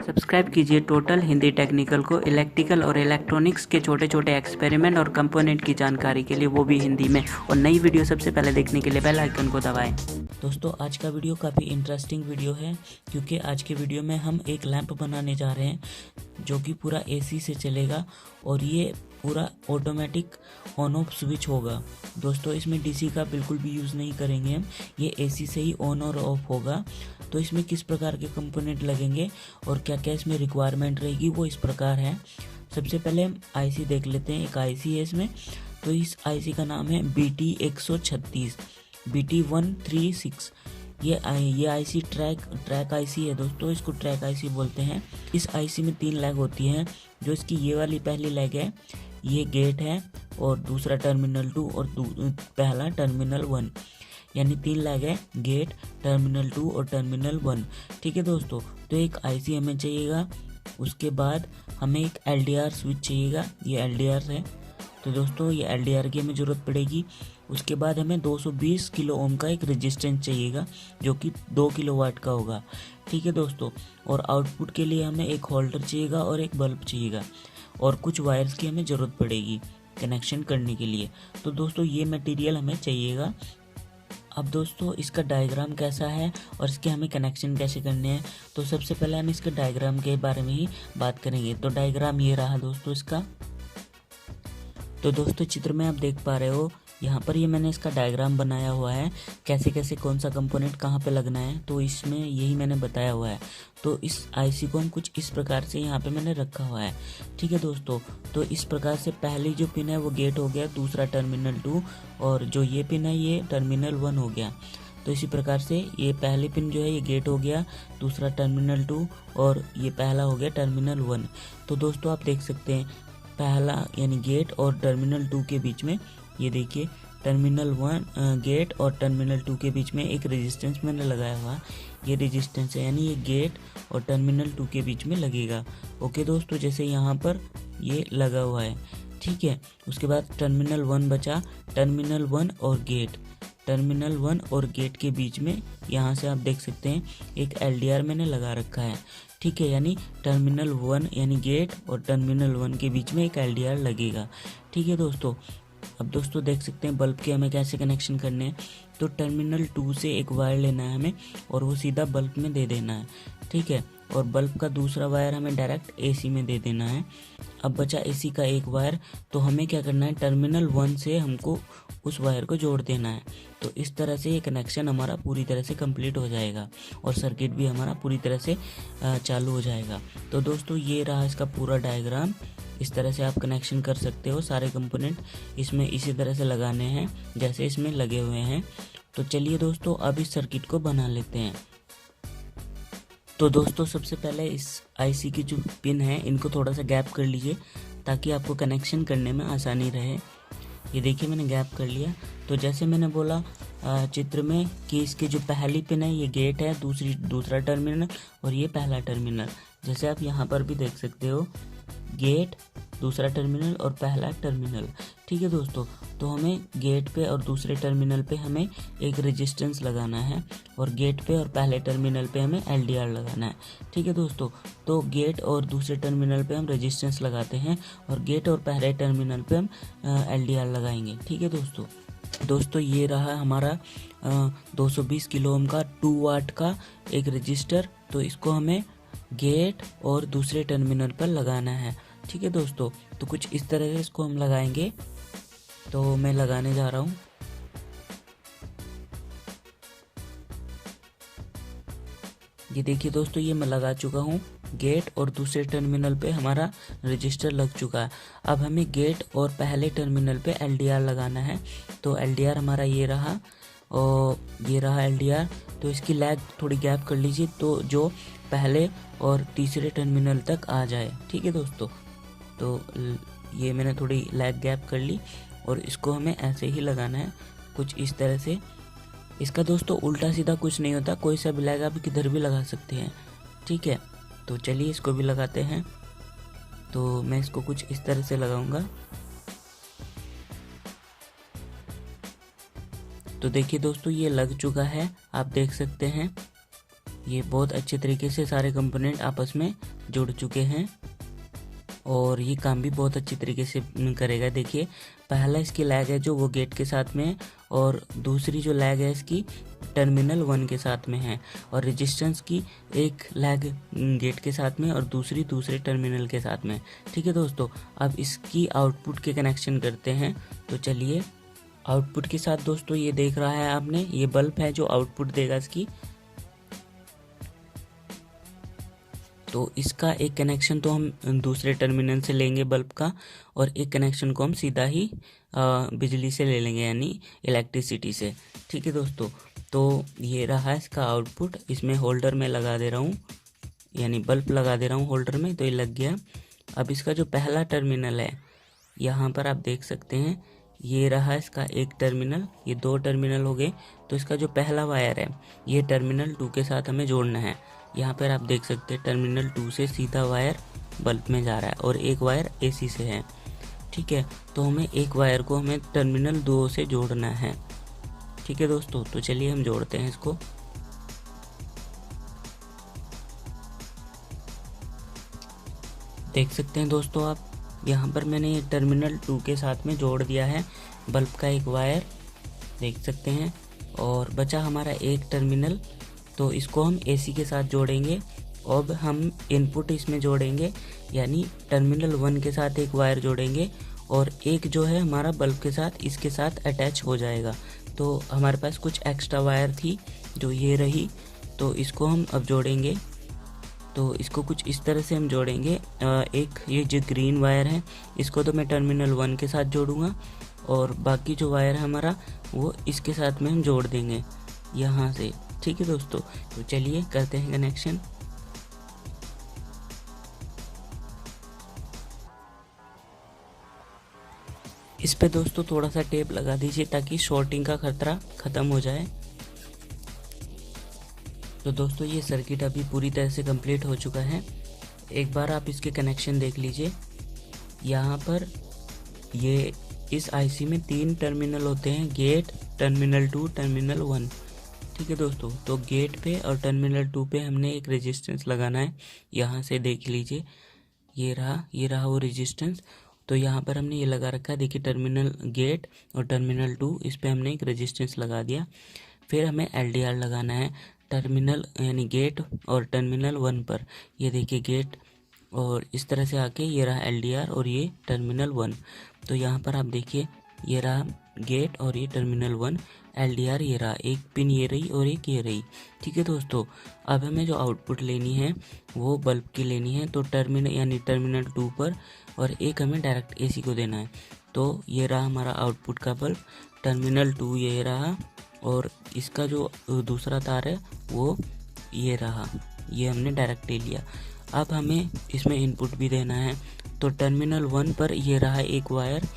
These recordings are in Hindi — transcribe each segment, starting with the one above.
सब्सक्राइब कीजिए टोटल हिंदी टेक्निकल को इलेक्ट्रिकल और इलेक्ट्रॉनिक्स के छोटे छोटे एक्सपेरिमेंट और कंपोनेंट की जानकारी के लिए, वो भी हिंदी में। और नई वीडियो सबसे पहले देखने के लिए बेल आइकन को दबाएं। दोस्तों आज का वीडियो काफ़ी इंटरेस्टिंग वीडियो है, क्योंकि आज के वीडियो में हम एक लैंप बनाने जा रहे हैं जो कि पूरा एसी से चलेगा और ये पूरा ऑटोमेटिक ऑन ऑफ स्विच होगा। दोस्तों इसमें डीसी का बिल्कुल भी यूज़ नहीं करेंगे हम, ये एसी से ही ऑन और ऑफ होगा। तो इसमें किस प्रकार के कंपोनेंट लगेंगे और क्या क्या इसमें रिक्वायरमेंट रहेगी वो इस प्रकार है। सबसे पहले हम आईसी देख लेते हैं। एक आईसी है इसमें, तो इस आईसी का नाम है BT136 BT136। ये आईसी ट्रैक आईसी है दोस्तों, इसको ट्रैक आईसी बोलते हैं। इस आईसी में 3 लैग होती हैं। जो इसकी ये वाली पहली लैग है, ये गेट है और दूसरा टर्मिनल 2 और पहला टर्मिनल 1, यानी 3 लैग है, गेट, टर्मिनल 2 और टर्मिनल 1। ठीक है दोस्तों, तो एक आईसी हमें चाहिएगा। उसके बाद हमें एक LDR स्विच चाहिएगा, ये LDR है। तो दोस्तों ये LDR की हमें ज़रूरत पड़ेगी। उसके बाद हमें 220 किलो ओम का एक रेजिस्टेंस चाहिएगा जो कि 2 किलोवाट का होगा। ठीक है दोस्तों, और आउटपुट के लिए हमें एक होल्डर चाहिएगा और एक बल्ब चाहिएगा और कुछ वायर्स की हमें ज़रूरत पड़ेगी कनेक्शन करने के लिए। तो दोस्तों ये मटेरियल हमें चाहिएगा। अब दोस्तों इसका डायग्राम कैसा है और इसके हमें कनेक्शन कैसे करने हैं, तो सबसे पहले हम इसके डायग्राम के बारे में ही बात करेंगे। तो डायग्राम ये रहा दोस्तों इसका। तो दोस्तों चित्र में आप देख पा रहे हो, यहाँ पर ये मैंने इसका डायग्राम बनाया हुआ है, कैसे कैसे कौन सा कंपोनेंट कहाँ पे लगना है, तो इसमें यही मैंने बताया हुआ है। तो इस आईसी को हम कुछ इस प्रकार से यहाँ पे मैंने रखा हुआ है। ठीक है दोस्तों, तो इस प्रकार से पहली जो पिन है वो गेट हो गया, दूसरा टर्मिनल 2 और जो ये पिन है ये टर्मिनल 1 हो गया। तो इसी प्रकार से ये पहली पिन जो है ये गेट हो गया, दूसरा टर्मिनल 2 और ये पहला हो गया टर्मिनल 1। तो दोस्तों आप देख सकते हैं पहला यानी गेट और टर्मिनल 2 के बीच में ये देखिए टर्मिनल 1 गेट और टर्मिनल 2 के बीच में एक रेजिस्टेंस मैंने लगाया हुआ, ये रेजिस्टेंस है, यानी ये गेट और टर्मिनल 2 के बीच में लगेगा। ओके दोस्तों, जैसे यहाँ पर ये लगा हुआ है। ठीक है, उसके बाद टर्मिनल 1 बचा, टर्मिनल 1 और गेट, टर्मिनल 1 और गेट के बीच में यहाँ से आप देख सकते हैं एक LDR मैंने लगा रखा है। ठीक है, यानी टर्मिनल 1 यानी गेट और टर्मिनल 1 के बीच में एक LDR लगेगा। ठीक है दोस्तों, अब दोस्तों देख सकते हैं बल्ब के हमें कैसे कनेक्शन करने हैं। तो टर्मिनल 2 से एक वायर लेना है हमें और वो सीधा बल्ब में दे देना है। ठीक है, और बल्ब का दूसरा वायर हमें डायरेक्ट एसी में दे देना है। अब बचा एसी का एक वायर, तो हमें क्या करना है, टर्मिनल 1 से हमको उस वायर को जोड़ देना है। तो इस तरह से ये कनेक्शन हमारा पूरी तरह से कंप्लीट हो जाएगा और सर्किट भी हमारा पूरी तरह से चालू हो जाएगा। तो दोस्तों ये रहा इसका पूरा डायग्राम। इस तरह से आप कनेक्शन कर सकते हो, सारे कंपोनेंट इसमें इसी तरह से लगाने हैं जैसे इसमें लगे हुए हैं। तो चलिए दोस्तों अब इस सर्किट को बना लेते हैं। तो दोस्तों सबसे पहले इस आईसी की जो पिन है इनको थोड़ा सा गैप कर लीजिए ताकि आपको कनेक्शन करने में आसानी रहे। ये देखिए मैंने गैप कर लिया। तो जैसे मैंने बोला चित्र में कि इसकी जो पहली पिन है ये गेट है, दूसरा टर्मिनल और ये पहला टर्मिनल। जैसे आप यहाँ पर भी देख सकते हो, गेट, दूसरा टर्मिनल और पहला टर्मिनल। ठीक है दोस्तों, तो हमें गेट पे और दूसरे टर्मिनल पे हमें एक रेजिस्टेंस लगाना है और गेट पे और पहले टर्मिनल पे हमें LDR लगाना है। ठीक है दोस्तों, तो गेट और दूसरे टर्मिनल पे हम रेजिस्टेंस लगाते हैं और गेट और पहले टर्मिनल पे हम LDR लगाएंगे। ठीक है दोस्तों ये रहा हमारा 220 किलो ओम का 2 वाट का एक रजिस्टर। तो इसको हमें गेट और दूसरे टर्मिनल पर लगाना है। ठीक है दोस्तों, तो कुछ इस तरह से इसको हम लगाएंगे। तो मैं लगाने जा रहा हूँ। ये देखिए दोस्तों ये मैं लगा चुका हूँ, गेट और दूसरे टर्मिनल पे हमारा रजिस्टर लग चुका है। अब हमें गेट और पहले टर्मिनल पे LDR लगाना है। तो LDR हमारा ये रहा और ये रहा LDR। तो इसकी लैग थोड़ी गैप कर लीजिए तो जो पहले और तीसरे टर्मिनल तक आ जाए। ठीक है दोस्तों, तो ये मैंने थोड़ी लैग गैप कर ली और इसको हमें ऐसे ही लगाना है कुछ इस तरह से। इसका दोस्तों उल्टा सीधा कुछ नहीं होता, कोई सा भी लैग आप किधर भी लगा सकते हैं। ठीक है, तो चलिए इसको भी लगाते हैं। तो मैं इसको कुछ इस तरह से लगाऊंगा। तो देखिए दोस्तों ये लग चुका है, आप देख सकते हैं ये बहुत अच्छे तरीके से सारे कंपोनेंट आपस में जुड़ चुके हैं और ये काम भी बहुत अच्छी तरीके से करेगा। देखिए पहला इसकी लैग है जो वो गेट के साथ में है और दूसरी जो लैग है इसकी टर्मिनल 1 के साथ में है और रेजिस्टेंस की एक लैग गेट के साथ में और दूसरे टर्मिनल के साथ में। ठीक है दोस्तों, अब इसकी आउटपुट के कनेक्शन करते हैं। तो चलिए आउटपुट के साथ दोस्तों ये देख रहा है आपने, ये बल्ब है जो आउटपुट देगा इसकी। तो इसका एक कनेक्शन तो हम दूसरे टर्मिनल से लेंगे बल्ब का और एक कनेक्शन को हम सीधा ही बिजली से ले लेंगे यानी इलेक्ट्रिसिटी से। ठीक है दोस्तों, तो ये रहा इसका आउटपुट। इसमें होल्डर में लगा दे रहा हूँ यानी बल्ब लगा दे रहा हूँ होल्डर में, तो ये लग गया। अब इसका जो पहला टर्मिनल है यहाँ पर आप देख सकते हैं, ये रहा इसका एक टर्मिनल, ये 2 टर्मिनल हो गए। तो इसका जो पहला वायर है ये टर्मिनल 2 के साथ हमें जोड़ना है। यहाँ पर आप देख सकते हैं टर्मिनल 2 से सीधा वायर बल्ब में जा रहा है और एक वायर एसी से है। ठीक है, तो हमें एक वायर को हमें टर्मिनल 2 से जोड़ना है। ठीक है दोस्तों, तो चलिए हम जोड़ते हैं इसको। देख सकते हैं दोस्तों आप, यहाँ पर मैंने ये टर्मिनल 2 के साथ में जोड़ दिया है बल्ब का एक वायर, देख सकते हैं। और बचा हमारा एक टर्मिनल, तो इसको हम एसी के साथ जोड़ेंगे। अब हम इनपुट इसमें जोड़ेंगे यानी टर्मिनल 1 के साथ एक वायर जोड़ेंगे और एक जो है हमारा बल्ब के साथ इसके साथ अटैच हो जाएगा। तो हमारे पास कुछ एक्स्ट्रा वायर थी जो ये रही, तो इसको हम अब जोड़ेंगे। तो इसको कुछ इस तरह से हम जोड़ेंगे। एक ये जो ग्रीन वायर है इसको तो मैं टर्मिनल 1 के साथ जोड़ूंगा और बाकी जो वायर है हमारा वो इसके साथ में हम जोड़ देंगे यहाँ से। ठीक है दोस्तों, तो चलिए करते हैं कनेक्शन। इस पे दोस्तों थोड़ा सा टेप लगा दीजिए ताकि शॉर्टिंग का खतरा ख़त्म हो जाए। तो दोस्तों ये सर्किट अभी पूरी तरह से कंप्लीट हो चुका है। एक बार आप इसके कनेक्शन देख लीजिए। यहाँ पर ये इस आईसी में 3 टर्मिनल होते हैं, गेट, टर्मिनल 2, टर्मिनल 1। ठीक है दोस्तों, तो गेट पे और टर्मिनल 2 पे हमने एक रेजिस्टेंस लगाना है। यहाँ से देख लीजिए, ये रहा वो रेजिस्टेंस। तो यहाँ पर हमने ये लगा रखा है, देखिए टर्मिनल गेट और टर्मिनल 2, इस पे हमने एक रेजिस्टेंस लगा दिया। फिर हमें एलडीआर लगाना है टर्मिनल यानी गेट और टर्मिनल 1 पर। ये देखिए गेट और इस तरह से आके ये रहा एलडीआर और ये टर्मिनल 1। तो यहाँ पर आप देखिए ये रहा गेट और ये टर्मिनल 1, एलडीआर ये रहा, एक पिन ये रही और एक ये रही। ठीक है दोस्तों, अब हमें जो आउटपुट लेनी है वो बल्ब की लेनी है। तो टर्मिनल यानी टर्मिनल 2 पर और एक हमें डायरेक्ट एसी को देना है। तो ये रहा हमारा आउटपुट का बल्ब, टर्मिनल 2 ये रहा और इसका जो दूसरा तार है वो ये रहा, ये हमने डायरेक्ट ले लिया। अब हमें इसमें इनपुट भी देना है। तो टर्मिनल 1 पर ये रहा एक वायर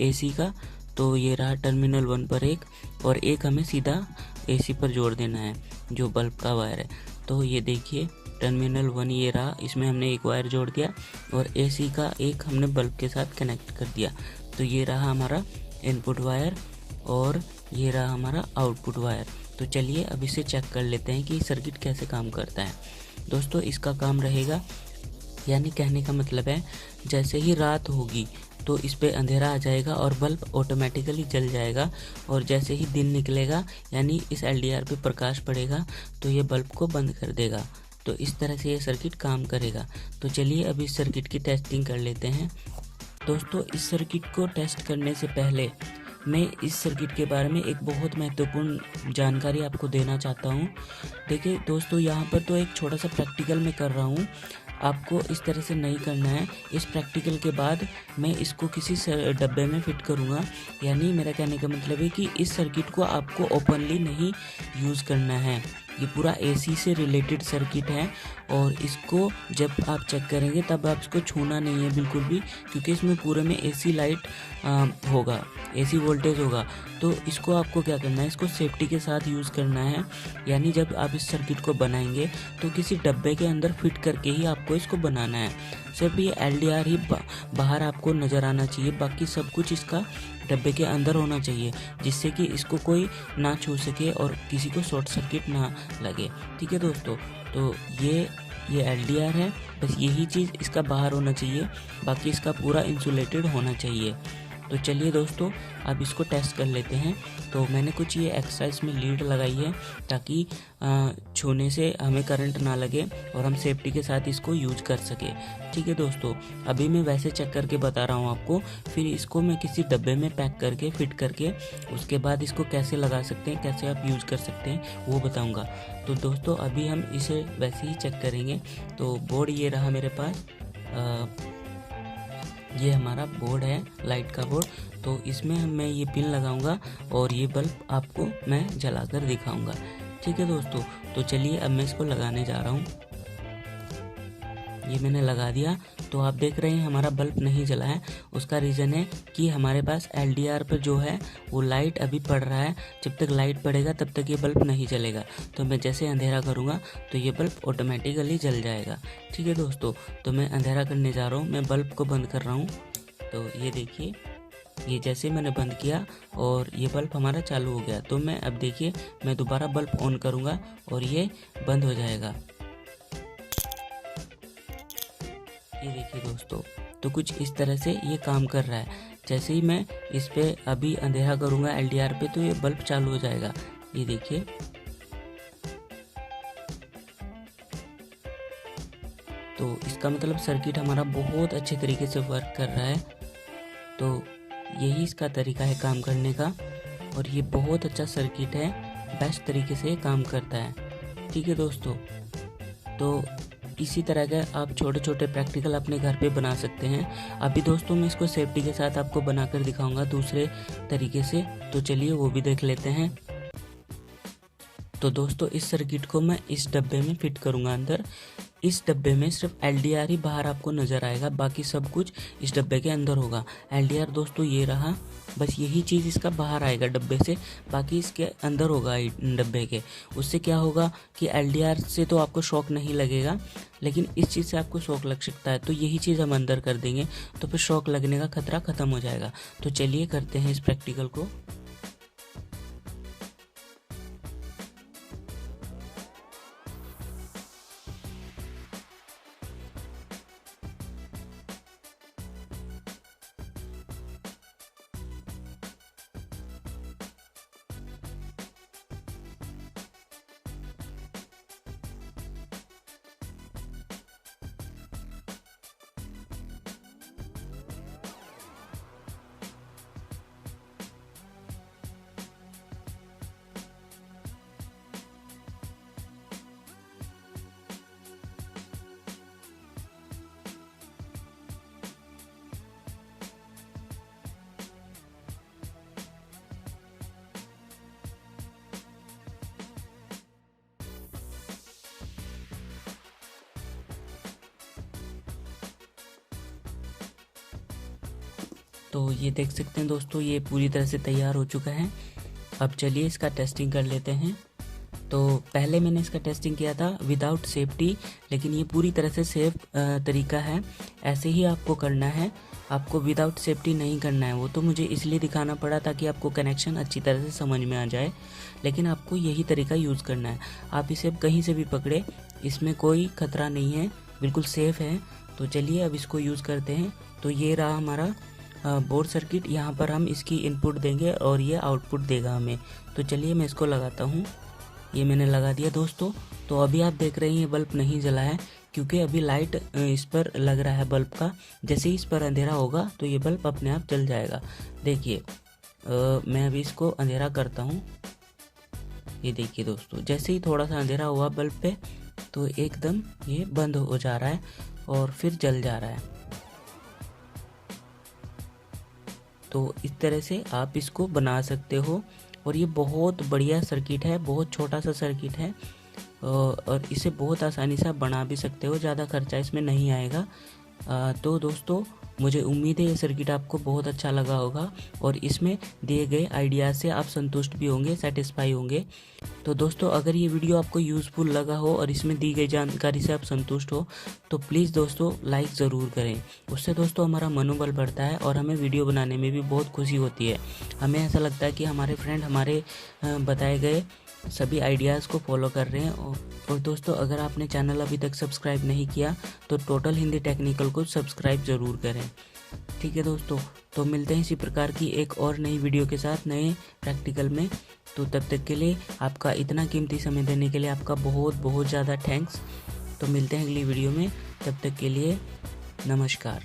एसी का, तो ये रहा टर्मिनल 1 पर एक और एक हमें सीधा एसी पर जोड़ देना है जो बल्ब का वायर है। तो ये देखिए टर्मिनल 1 ये रहा, इसमें हमने एक वायर जोड़ दिया और एसी का एक हमने बल्ब के साथ कनेक्ट कर दिया। तो ये रहा हमारा इनपुट वायर और ये रहा हमारा आउटपुट वायर। तो चलिए अब इसे चेक कर लेते हैं कि सर्किट कैसे काम करता है। दोस्तों इसका काम रहेगा, यानी कहने का मतलब है जैसे ही रात होगी तो इस पे अंधेरा आ जाएगा और बल्ब ऑटोमेटिकली जल जाएगा और जैसे ही दिन निकलेगा यानी इस एलडीआर पे प्रकाश पड़ेगा तो ये बल्ब को बंद कर देगा। तो इस तरह से ये सर्किट काम करेगा। तो चलिए अब इस सर्किट की टेस्टिंग कर लेते हैं। दोस्तों इस सर्किट को टेस्ट करने से पहले मैं इस सर्किट के बारे में एक बहुत महत्वपूर्ण जानकारी आपको देना चाहता हूँ। देखिए दोस्तों यहाँ पर तो एक छोटा सा प्रैक्टिकल मैं कर रहा हूँ, आपको इस तरह से नहीं करना है। इस प्रैक्टिकल के बाद मैं इसको किसी डब्बे में फिट करूँगा, यानी मेरा कहने का मतलब है कि इस सर्किट को आपको ओपनली नहीं यूज़ करना है। ये पूरा एसी से रिलेटेड सर्किट है और इसको जब आप चेक करेंगे तब आप इसको छूना नहीं है बिल्कुल भी, क्योंकि इसमें पूरे में एसी लाइट होगा, एसी वोल्टेज होगा। तो इसको आपको क्या करना है, इसको सेफ्टी के साथ यूज़ करना है। यानी जब आप इस सर्किट को बनाएंगे तो किसी डब्बे के अंदर फिट करके ही आपको इसको बनाना है। सिर्फ ये एलडीआर ही बाहर आपको नज़र आना चाहिए, बाकी सब कुछ इसका डब्बे के अंदर होना चाहिए, जिससे कि इसको कोई ना छू सके और किसी को शॉर्ट सर्किट ना लगे। ठीक है दोस्तों, तो ये LDR है, बस यही चीज़ इसका बाहर होना चाहिए, बाकी इसका पूरा इंसुलेटेड होना चाहिए। तो चलिए दोस्तों, अब इसको टेस्ट कर लेते हैं। तो मैंने कुछ ये एक्सरसाइज में लीड लगाई है ताकि छूने से हमें करंट ना लगे और हम सेफ्टी के साथ इसको यूज कर सके। ठीक है दोस्तों, अभी मैं वैसे चेक करके बता रहा हूँ आपको, फिर इसको मैं किसी डब्बे में पैक करके फिट करके उसके बाद इसको कैसे लगा सकते हैं, कैसे आप यूज़ कर सकते हैं वो बताऊँगा। तो दोस्तों अभी हम इसे वैसे ही चेक करेंगे। तो बोर्ड ये रहा मेरे पास, ये हमारा बोर्ड है, लाइट का बोर्ड। तो इसमें मैं ये पिन लगाऊंगा और ये बल्ब आपको मैं जलाकर दिखाऊंगा। ठीक है दोस्तों, तो चलिए अब मैं इसको लगाने जा रहा हूँ। ये मैंने लगा दिया। तो आप देख रहे हैं हमारा बल्ब नहीं जला है। उसका रीज़न है कि हमारे पास LDR पर जो है वो लाइट अभी पड़ रहा है। जब तक लाइट पड़ेगा तब तक ये बल्ब नहीं जलेगा। तो मैं जैसे अंधेरा करूँगा तो ये बल्ब ऑटोमेटिकली जल जाएगा। ठीक है दोस्तों, तो मैं अंधेरा करने जा रहा हूँ, मैं बल्ब को बंद कर रहा हूँ। तो ये देखिए, ये जैसे मैंने बंद किया और ये बल्ब हमारा चालू हो गया। तो मैं अब देखिए, मैं दोबारा बल्ब ऑन करूँगा और ये बंद हो जाएगा। ये देखिए दोस्तों, तो कुछ इस तरह से ये काम कर रहा है। जैसे ही मैं इस पे अभी अंधेरा करूँगा LDR पे तो ये बल्ब चालू हो जाएगा। ये देखिए, तो इसका मतलब सर्किट हमारा बहुत अच्छे तरीके से वर्क कर रहा है। तो यही इसका तरीका है काम करने का और ये बहुत अच्छा सर्किट है, बेस्ट तरीके से काम करता है। ठीक है दोस्तों, तो इसी तरह के आप छोटे छोटे प्रैक्टिकल अपने घर पे बना सकते हैं। अभी दोस्तों मैं इसको सेफ्टी के साथ आपको बनाकर दिखाऊंगा दूसरे तरीके से। तो चलिए वो भी देख लेते हैं। तो दोस्तों इस सर्किट को मैं इस डब्बे में फिट करूंगा अंदर। इस डब्बे में सिर्फ LDR ही बाहर आपको नज़र आएगा, बाकी सब कुछ इस डब्बे के अंदर होगा। LDR दोस्तों ये रहा, बस यही चीज़ इसका बाहर आएगा डब्बे से, बाकी इसके अंदर होगा डब्बे के। उससे क्या होगा कि LDR से तो आपको शॉक नहीं लगेगा, लेकिन इस चीज़ से आपको शॉक लग सकता है। तो यही चीज़ हम अंदर कर देंगे तो फिर शॉक लगने का खतरा ख़त्म हो जाएगा। तो चलिए करते हैं इस प्रैक्टिकल को। तो ये देख सकते हैं दोस्तों, ये पूरी तरह से तैयार हो चुका है। अब चलिए इसका टेस्टिंग कर लेते हैं। तो पहले मैंने इसका टेस्टिंग किया था विदाउट सेफ्टी, लेकिन ये पूरी तरह से सेफ तरीका है। ऐसे ही आपको करना है, आपको विदाउट सेफ्टी नहीं करना है। वो तो मुझे इसलिए दिखाना पड़ा ताकि आपको कनेक्शन अच्छी तरह से समझ में आ जाए, लेकिन आपको यही तरीका यूज़ करना है। आप इसे कहीं से भी पकड़े, इसमें कोई खतरा नहीं है, बिल्कुल सेफ़ है। तो चलिए अब इसको यूज़ करते हैं। तो ये रहा हमारा बोर्ड सर्किट, यहाँ पर हम इसकी इनपुट देंगे और ये आउटपुट देगा हमें। तो चलिए मैं इसको लगाता हूँ। ये मैंने लगा दिया दोस्तों। तो अभी आप देख रहे हैं ये बल्ब नहीं जला है, क्योंकि अभी लाइट इस पर लग रहा है बल्ब का। जैसे ही इस पर अंधेरा होगा तो ये बल्ब अपने आप जल जाएगा। देखिए मैं अभी इसको अंधेरा करता हूँ। ये देखिए दोस्तों, जैसे ही थोड़ा सा अंधेरा हुआ बल्ब पे तो एकदम ये बंद हो जा रहा है और फिर जल जा रहा है। तो इस तरह से आप इसको बना सकते हो और ये बहुत बढ़िया सर्किट है, बहुत छोटा सा सर्किट है और इसे बहुत आसानी से आप बना भी सकते हो, ज़्यादा खर्चा इसमें नहीं आएगा। तो दोस्तों मुझे उम्मीद है ये सर्किट आपको बहुत अच्छा लगा होगा और इसमें दिए गए आइडियाज़ से आप संतुष्ट भी होंगे, सेटिस्फाई होंगे। तो दोस्तों अगर ये वीडियो आपको यूज़फुल लगा हो और इसमें दी गई जानकारी से आप संतुष्ट हो तो प्लीज़ दोस्तों लाइक ज़रूर करें। उससे दोस्तों हमारा मनोबल बढ़ता है और हमें वीडियो बनाने में भी बहुत खुशी होती है। हमें ऐसा लगता है कि हमारे फ्रेंड हमारे बताए गए सभी आइडियाज़ को फॉलो कर रहे हैं। और दोस्तों अगर आपने चैनल अभी तक सब्सक्राइब नहीं किया तो टोटल हिंदी टेक्निकल को सब्सक्राइब ज़रूर करें। ठीक है दोस्तों, तो मिलते हैं इसी प्रकार की एक और नई वीडियो के साथ नए प्रैक्टिकल में। तो तब तक के लिए आपका इतना कीमती समय देने के लिए आपका बहुत बहुत ज़्यादा थैंक्स। तो मिलते हैं अगली वीडियो में, तब तक के लिए नमस्कार।